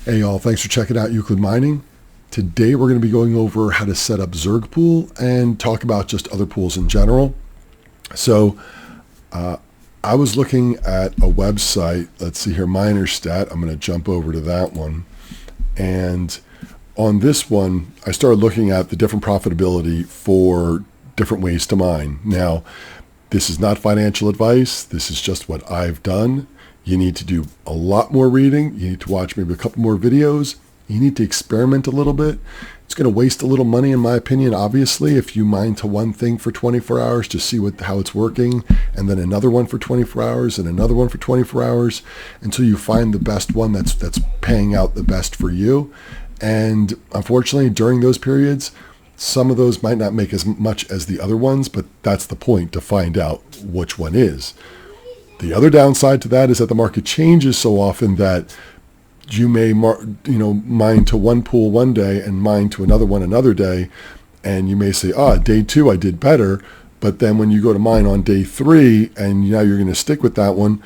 Hey y'all, thanks for checking out Euclid Mining. Today we're going to be going over how to set up ZergPool and talk about just other pools in general. So I was looking at a website, let's see here, MinerStat. I'm going to jump over to that one. And on this one, I started looking at the different profitability for different ways to mine. Now, this is not financial advice. This is just what I've done. You need to do a lot more reading. You need to watch maybe a couple more videos. You need to experiment a little bit. It's going to waste a little money, in my opinion, obviously, if you mine to one thing for 24 hours to see how it's working, and then another one for 24 hours, and another one for 24 hours, until you find the best one that's paying out the best for you. And unfortunately, during those periods, some of those might not make as much as the other ones, but that's the point, to find out which one is. The other downside to that is that the market changes so often that you may mine to one pool one day and mine to another one another day, and you may say, day 2 I did better, but then when you go to mine on day 3 and now you're going to stick with that one,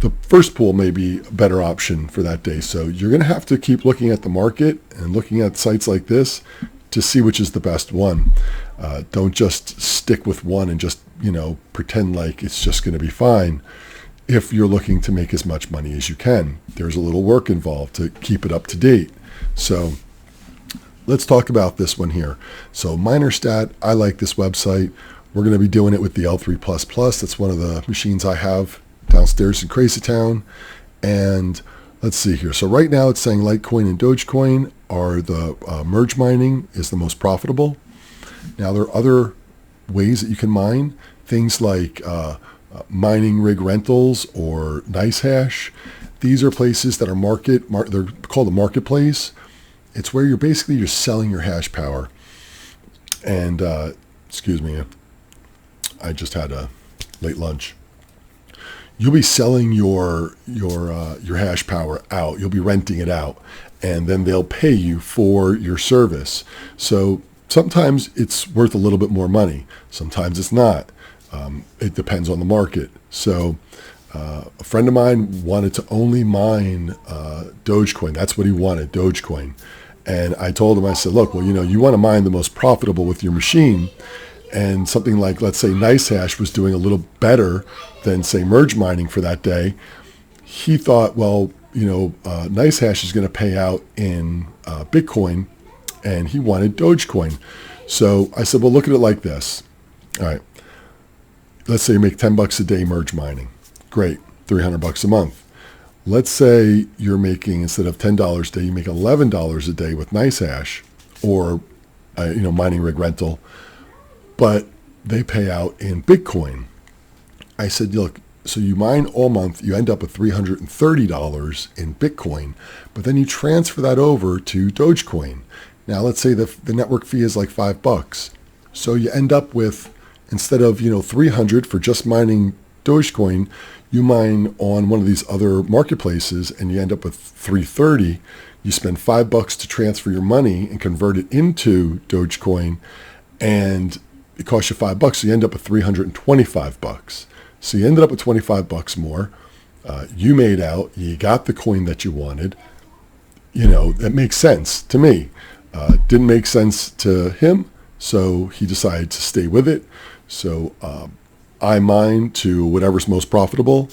the first pool may be a better option for that day. So you're going to have to keep looking at the market and looking at sites like this to see which is the best one. Don't just stick with one and just pretend like it's just going to be fine. If you're looking to make as much money as you can, there's a little work involved to keep it up to date. So let's talk about this one here. So MinerStat, I like this website. We're going to be doing it with the L3++. That's one of the machines I have downstairs in Crazy Town. And let's see here. So right now it's saying Litecoin and Dogecoin are the merge mining is the most profitable. Now there are other ways that you can mine, things like mining rig rentals or NiceHash. These are places that are they're called a marketplace. It's where you're selling your hash power. And excuse me, I just had a late lunch. You'll be selling your hash power out. You'll be renting it out, and then they'll pay you for your service. So sometimes it's worth a little bit more money. Sometimes it's not. It depends on the market. So a friend of mine wanted to only mine Dogecoin. That's what he wanted, Dogecoin. And I told him, I said, look, well, you want to mine the most profitable with your machine. And something like, let's say, NiceHash was doing a little better than, say, merge mining for that day. He thought, well, NiceHash is going to pay out in Bitcoin, and he wanted Dogecoin. So I said, well, look at it like this. All right. Let's say you make $10 a day merge mining. Great, $300 a month. Let's say you're making, instead of $10 a day, you make $11 a day with NiceHash or mining rig rental, but they pay out in Bitcoin. I said, look, so you mine all month, you end up with $330 in Bitcoin, but then you transfer that over to Dogecoin. Now let's say the network fee is like $5. So you end up with, instead of $300 for just mining Dogecoin, you mine on one of these other marketplaces and you end up with $330. You spend $5 to transfer your money and convert it into Dogecoin, and it costs you $5, so you end up with $325. So you ended up with $25 more. You made out. You got the coin that you wanted. That makes sense to me. Didn't make sense to him, so he decided to stay with it. So I mine to whatever's most profitable,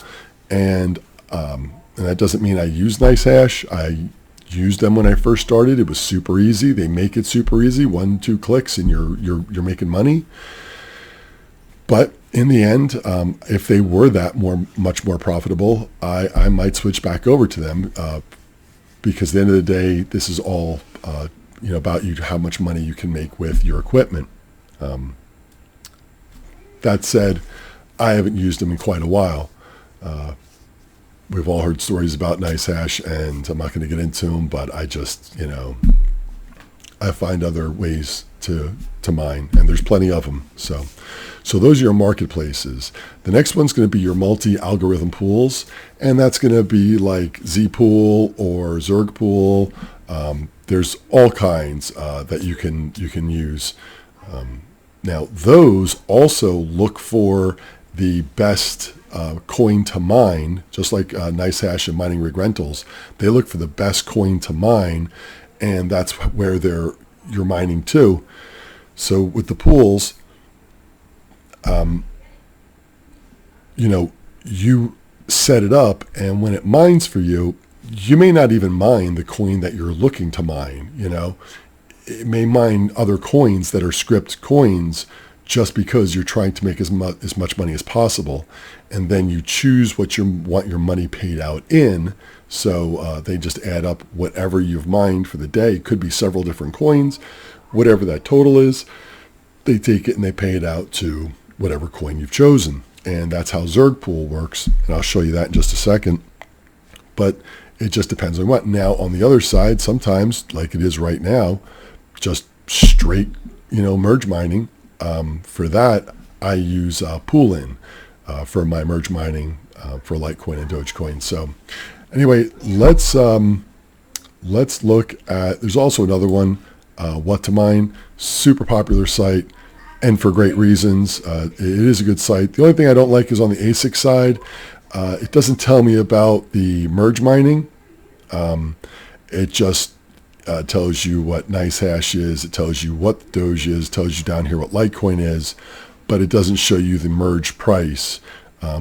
and that doesn't mean I use NiceHash. I used them when I first started. It was super easy. They make it super easy. 1-2 clicks, and you're making money. But in the end, if they were much more profitable, I might switch back over to them because at the end of the day, this is all about how much money you can make with your equipment. That said, I haven't used them in quite a while. We've all heard stories about NiceHash, and I'm not going to get into them, but I just, I find other ways to mine, and there's plenty of them. So those are your marketplaces. The next one's going to be your multi-algorithm pools, and that's going to be like ZergPool or ZergPool. There's all kinds that you can use. Now, those also look for the best coin to mine, just like NiceHash and Mining Rig Rentals. They look for the best coin to mine, and that's where you're mining to. So with the pools, you set it up, and when it mines for you, you may not even mine the coin that you're looking to mine. It may mine other coins that are script coins just because you're trying to make as much money as possible. And then you choose what you want your money paid out in. So they just add up whatever you've mined for the day. It could be several different coins, whatever that total is. They take it and they pay it out to whatever coin you've chosen. And that's how ZergPool works. And I'll show you that in just a second. But it just depends on what. Now, on the other side, sometimes, like it is right now, just straight, merge mining. For that, I use Poolin for my merge mining for Litecoin and Dogecoin. So anyway, let's look at, there's also another one, What to Mine, super popular site, and for great reasons. It is a good site. The only thing I don't like is on the ASIC side. It doesn't tell me about the merge mining. It just tells you what NiceHash is. It tells you what Doge is. It tells you down here what Litecoin is, but it doesn't show you the merge price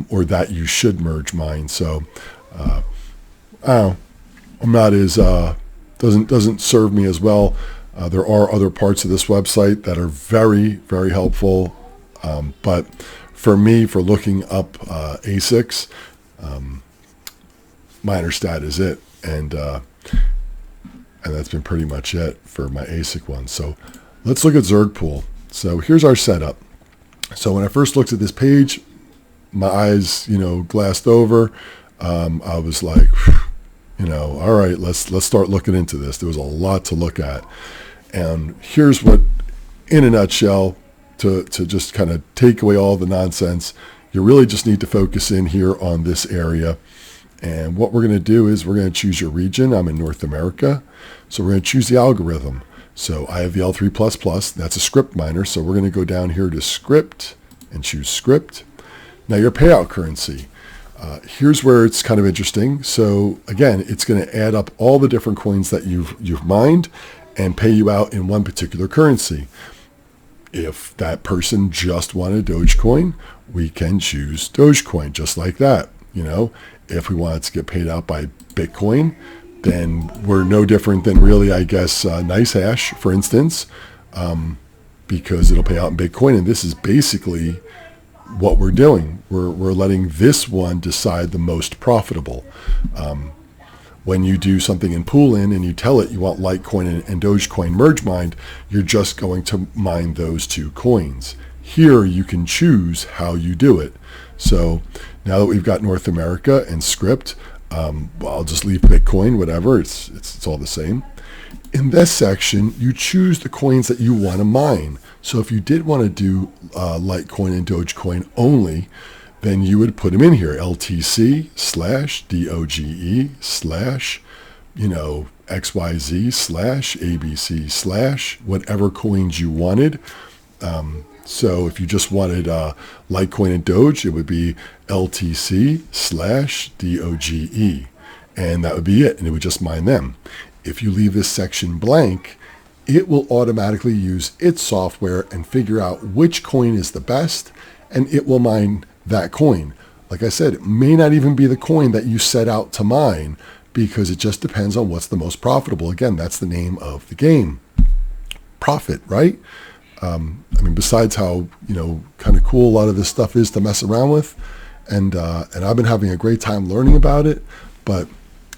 or that you should merge mine. So I don't know. I'm not as doesn't serve me as well. There are other parts of this website that are very, very helpful, but for me, for looking up ASICs, MinerStat is it, and that's been pretty much it for my ASIC one. So let's look at ZergPool. So here's our setup. So when I first looked at this page, my eyes, glassed over. I was like, all right, let's start looking into this. There was a lot to look at. And here's what, in a nutshell, to just kind of take away all the nonsense, you really just need to focus in here on this area. And what we're going to do is we're going to choose your region. I'm in North America. So we're going to choose the algorithm. So I have the L3++. That's a script miner. So we're going to go down here to script and choose script. Now your payout currency. Here's where it's kind of interesting. So again, it's going to add up all the different coins that you've mined and pay you out in one particular currency. If that person just wanted Dogecoin, we can choose Dogecoin just like that. If we wanted to get paid out by Bitcoin, then we're no different than really, I guess, NiceHash, for instance, because it'll pay out in Bitcoin. And this is basically what we're doing. We're letting this one decide the most profitable. When you do something in Poolin and you tell it you want Litecoin and Dogecoin merge mined, you're just going to mine those two coins. Here you can choose how you do it. So now that we've got North America and script, I'll just leave Bitcoin, whatever, it's all the same. In this section, you choose the coins that you want to mine. So if you did want to do Litecoin and Dogecoin only, then you would put them in here, LTC/DOGE/XYZ/ABC/ whatever coins you wanted. So if you just wanted Litecoin and Doge, it would be LTC/DOGE, and that would be it, and it would just mine them. If you leave this section blank, it will automatically use its software and figure out which coin is the best, and it will mine that coin. Like I said, it may not even be the coin that you set out to mine, because it just depends on what's the most profitable. Again, that's the name of the game. Profit, right? Besides how, kind of cool a lot of this stuff is to mess around with, and I've been having a great time learning about it, but,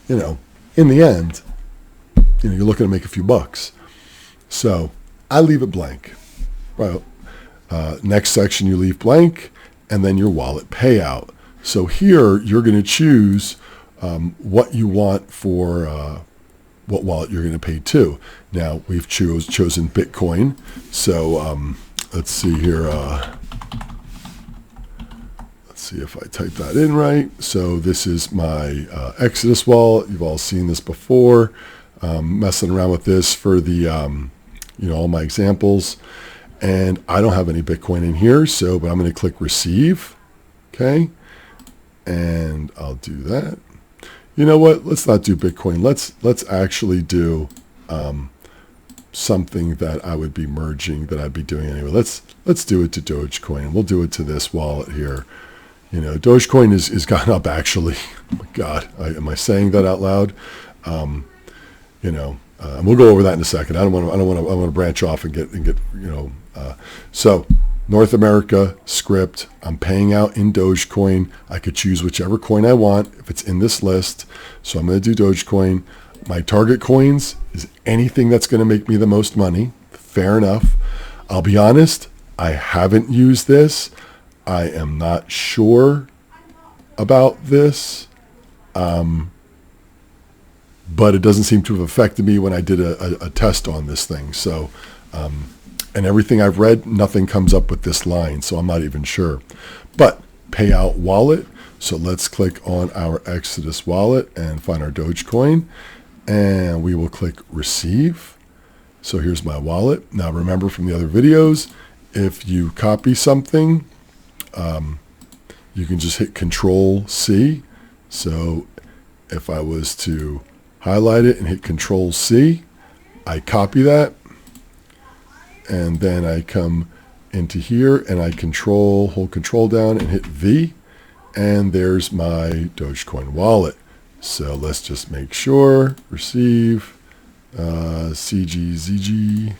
in the end, you're looking to make a few bucks. So I leave it blank. Well, next section you leave blank, and then your wallet payout. So here you're going to choose what you want for what wallet you're going to pay to. Now we've chosen Bitcoin. So let's see here. Let's see if I type that in right. So this is my Exodus wallet. You've all seen this before. Messing around with this for the all my examples. And I don't have any Bitcoin in here, but I'm going to click receive. Okay. and I'll do that. You know what? Let's not do Bitcoin. Let's actually do something that I would be merging, that I'd be doing anyway. Let's do it to Dogecoin. We'll do it to this wallet here. You know, Dogecoin is gone up actually. Oh my God, am I saying that out loud? You know, and we'll go over that in a second. I want to branch off and get you know. So North America script. I'm paying out in Dogecoin. I could choose whichever coin I want if it's in this list. So I'm going to do Dogecoin. My target coins is anything that's going to make me the most money. Fair enough. I'll be honest, I haven't used this. I am not sure about this. But it doesn't seem to have affected me when I did a test on this thing. So, and everything I've read, nothing comes up with this line. So I'm not even sure. But payout wallet. So let's click on our Exodus wallet and find our Dogecoin. And we will click receive. So here's my wallet. Now remember from the other videos, if you copy something, you can just hit Control C. So if I was to highlight it and hit Control C, I copy that. And then I come into here and I hold Control down and hit V. And there's my Dogecoin wallet. So let's just make sure, receive, CGZG,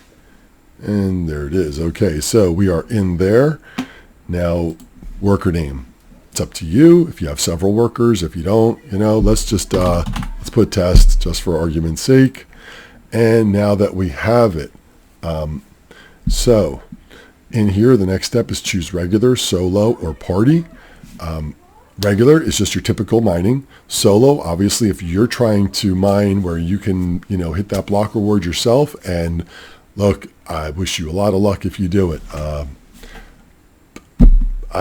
and there it is. Okay, so we are in there. Now, worker name. It's up to you if you have several workers. If you don't, you know, let's just, let's put test just for argument's sake. And now that we have it, so in here, the next step is choose regular, solo, or party. Regular is just your typical mining. Solo, obviously, if you're trying to mine where you can, you know, hit that block reward yourself. And look, I wish you a lot of luck if you do it. I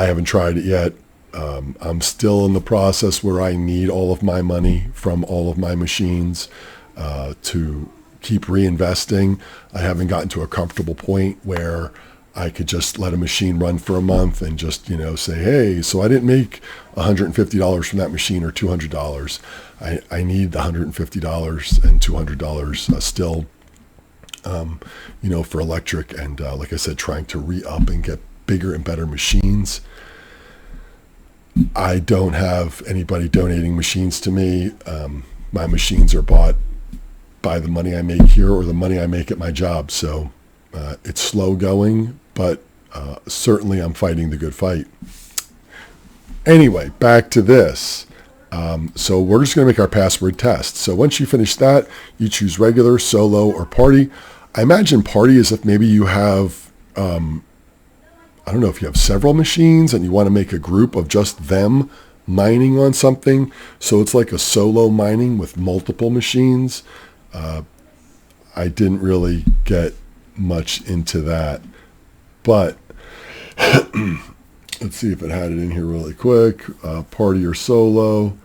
haven't tried it yet. I'm still in the process where I need all of my money from all of my machines to keep reinvesting. I haven't gotten to a comfortable point where I could just let a machine run for a month and just, you know, say, hey, so I didn't make $150 from that machine or $200. I need the $150 and $200 still, you know, for electric. And like I said, trying to re-up and get bigger and better machines. I don't have anybody donating machines to me. My machines are bought by the money I make here or the money I make at my job. So it's slow going, but certainly I'm fighting the good fight. Anyway, back to this. So we're just going to make our password test. So once you finish that, you choose regular, solo, or party. I imagine party is if maybe you have, I don't know, if you have several machines and you want to make a group of just them mining on something. So it's like a solo mining with multiple machines. I didn't really get much into that, but let's see if it had it in here really quick. Party or solo.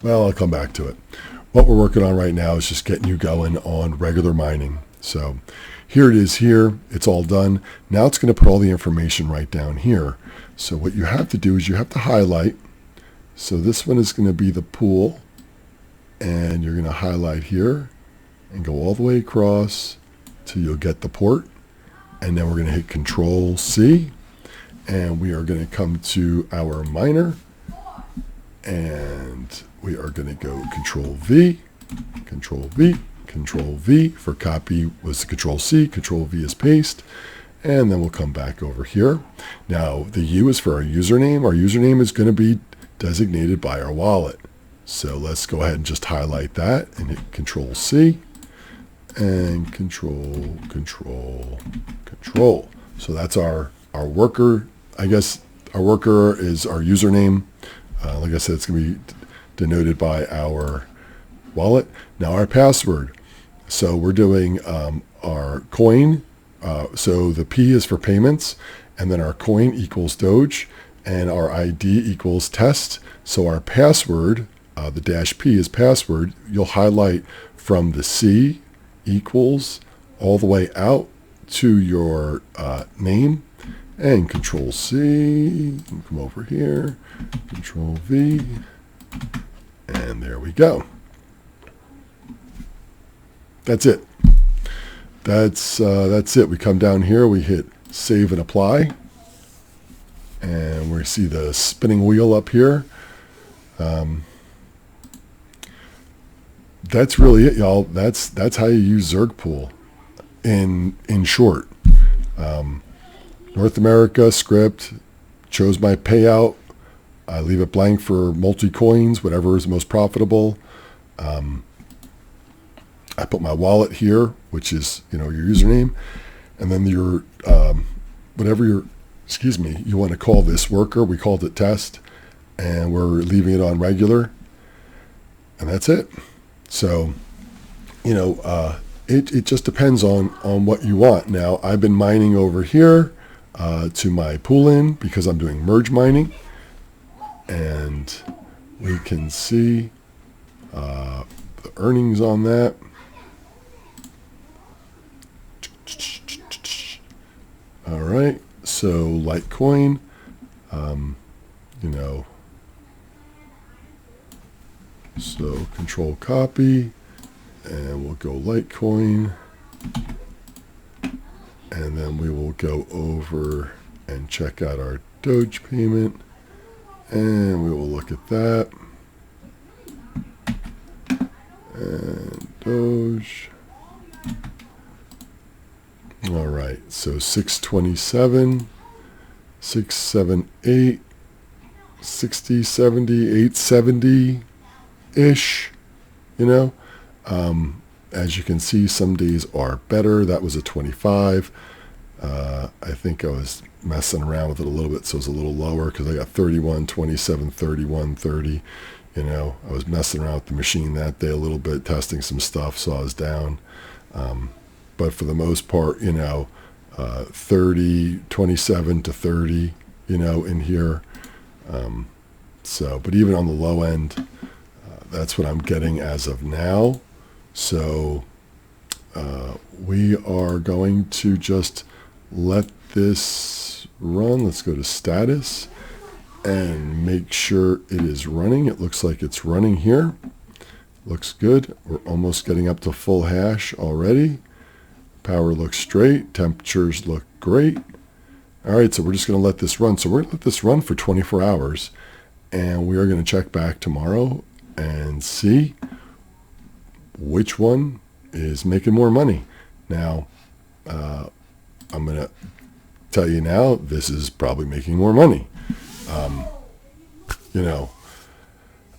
Well, I'll come back to it. What we're working on right now is just getting you going on regular mining. So here it is here. It's all done. Now it's going to put all the information right down here. So what you have to do is you have to highlight. So this one is going to be the pool. And you're going to highlight here and go all the way across till you'll get the port. And then we're going to hit Control C. And we are going to come to our miner. And we are going to go Control V, Control V, Control V. For copy was the Control C, Control V is paste. And then we'll come back over here. Now the U is for our username. Our username is going to be designated by our wallet. So let's go ahead and just highlight that and hit Control C and Control, Control, Control. So that's our worker. I guess our worker is our username. Like I said, it's going to be denoted by our wallet. Now our password. So we're doing our coin. So the P is for payments, and then our coin equals Doge, and our ID equals test. So our password, the dash P is password. You'll highlight from the C equals all the way out to your name and Control C, and come over here, Control V, and there we go. That's it. That's it. We come down here, we hit Save and Apply, and we see the spinning wheel up here. That's really it, y'all. That's how you use ZergPool. In short, North America script, chose my payout. I leave it blank for multi-coins, whatever is most profitable. I put my wallet here, which is, your username, and then your whatever you want to call this worker. We called it test, and we're leaving it on regular, and that's it. So, it just depends on what you want. Now, I've been mining over here to my pool in because I'm doing merge mining, and we can see the earnings on that. All right, so Litecoin, so Control Copy, and we'll go Litecoin, and then we will go over and check out our Doge payment, and we will look at that, and Doge. All right, so 627, 678, 60, 70, 870-ish, As you can see, some days are better. That was a 25. I think I was messing around with it a little bit, so it's a little lower because I got 31, 27, 31, 30. I was messing around with the machine that day a little bit, testing some stuff, so I was down. But for the most part, 30, 27 to 30, in here. But even on the low end, that's what I'm getting as of now. So we are going to just let this run. Let's go to status and make sure it is running. It looks like it's running here. Looks good. We're almost getting up to full hash already. Power looks straight. Temperatures look great. All right, so we're just going to let this run. So we're going to let this run for 24 hours, and we are going to check back tomorrow and see which one is making more money. Now, I'm going to tell you now, this is probably making more money.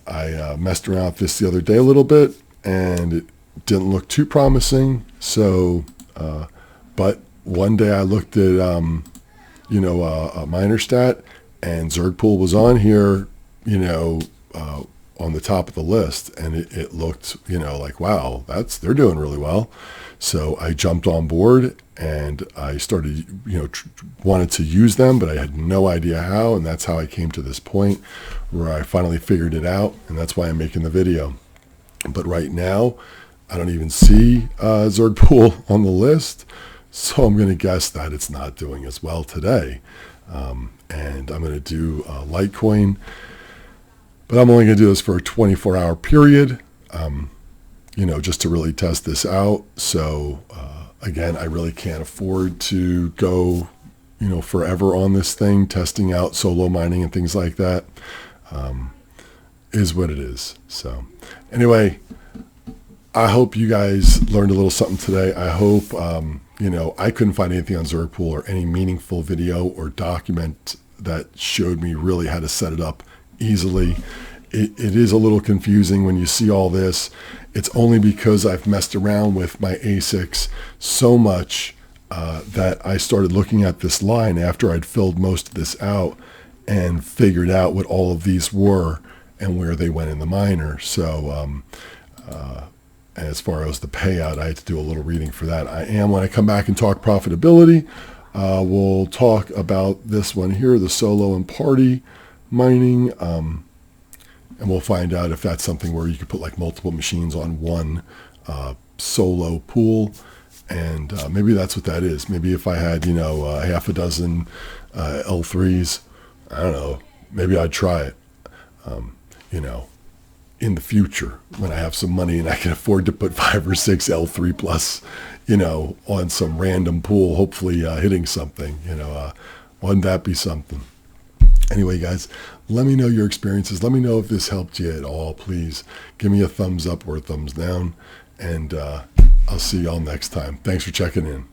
I messed around with this the other day a little bit, and it didn't look too promising. So, but one day I looked at, a miner stat, and ZergPool was on here, on the top of the list, and it looked, like, wow, they're doing really well. So I jumped on board, and I started, wanted to use them, but I had no idea how, and that's how I came to this point where I finally figured it out, and that's why I'm making the video. But right now, I don't even see ZergPool on the list, so I'm going to guess that it's not doing as well today. And I'm going to do Litecoin, but I'm only going to do this for a 24-hour period, just to really test this out. So again, I really can't afford to go, forever on this thing, testing out solo mining and things like that. Is what it is. So anyway, I hope you guys learned a little something today. I hope, I couldn't find anything on ZergPool or any meaningful video or document that showed me really how to set it up easily. It is a little confusing when you see all this. It's only because I've messed around with my ASICs so much that I started looking at this line after I'd filled most of this out and figured out what all of these were and where they went in the miner. So as far as the payout, I had to do a little reading for that. When I come back and talk profitability, we'll talk about this one here, the solo and party mining, and we'll find out if that's something where you could put like multiple machines on one solo pool And maybe that's what that is. Maybe if I had, half a dozen L3s, I don't know, maybe I'd try it, in the future when I have some money and I can afford to put 5 or 6 L3 plus, on some random pool, hopefully hitting something, wouldn't that be something? Anyway, guys, let me know your experiences. Let me know if this helped you at all. Please give me a thumbs up or a thumbs down, and I'll see y'all next time. Thanks for checking in.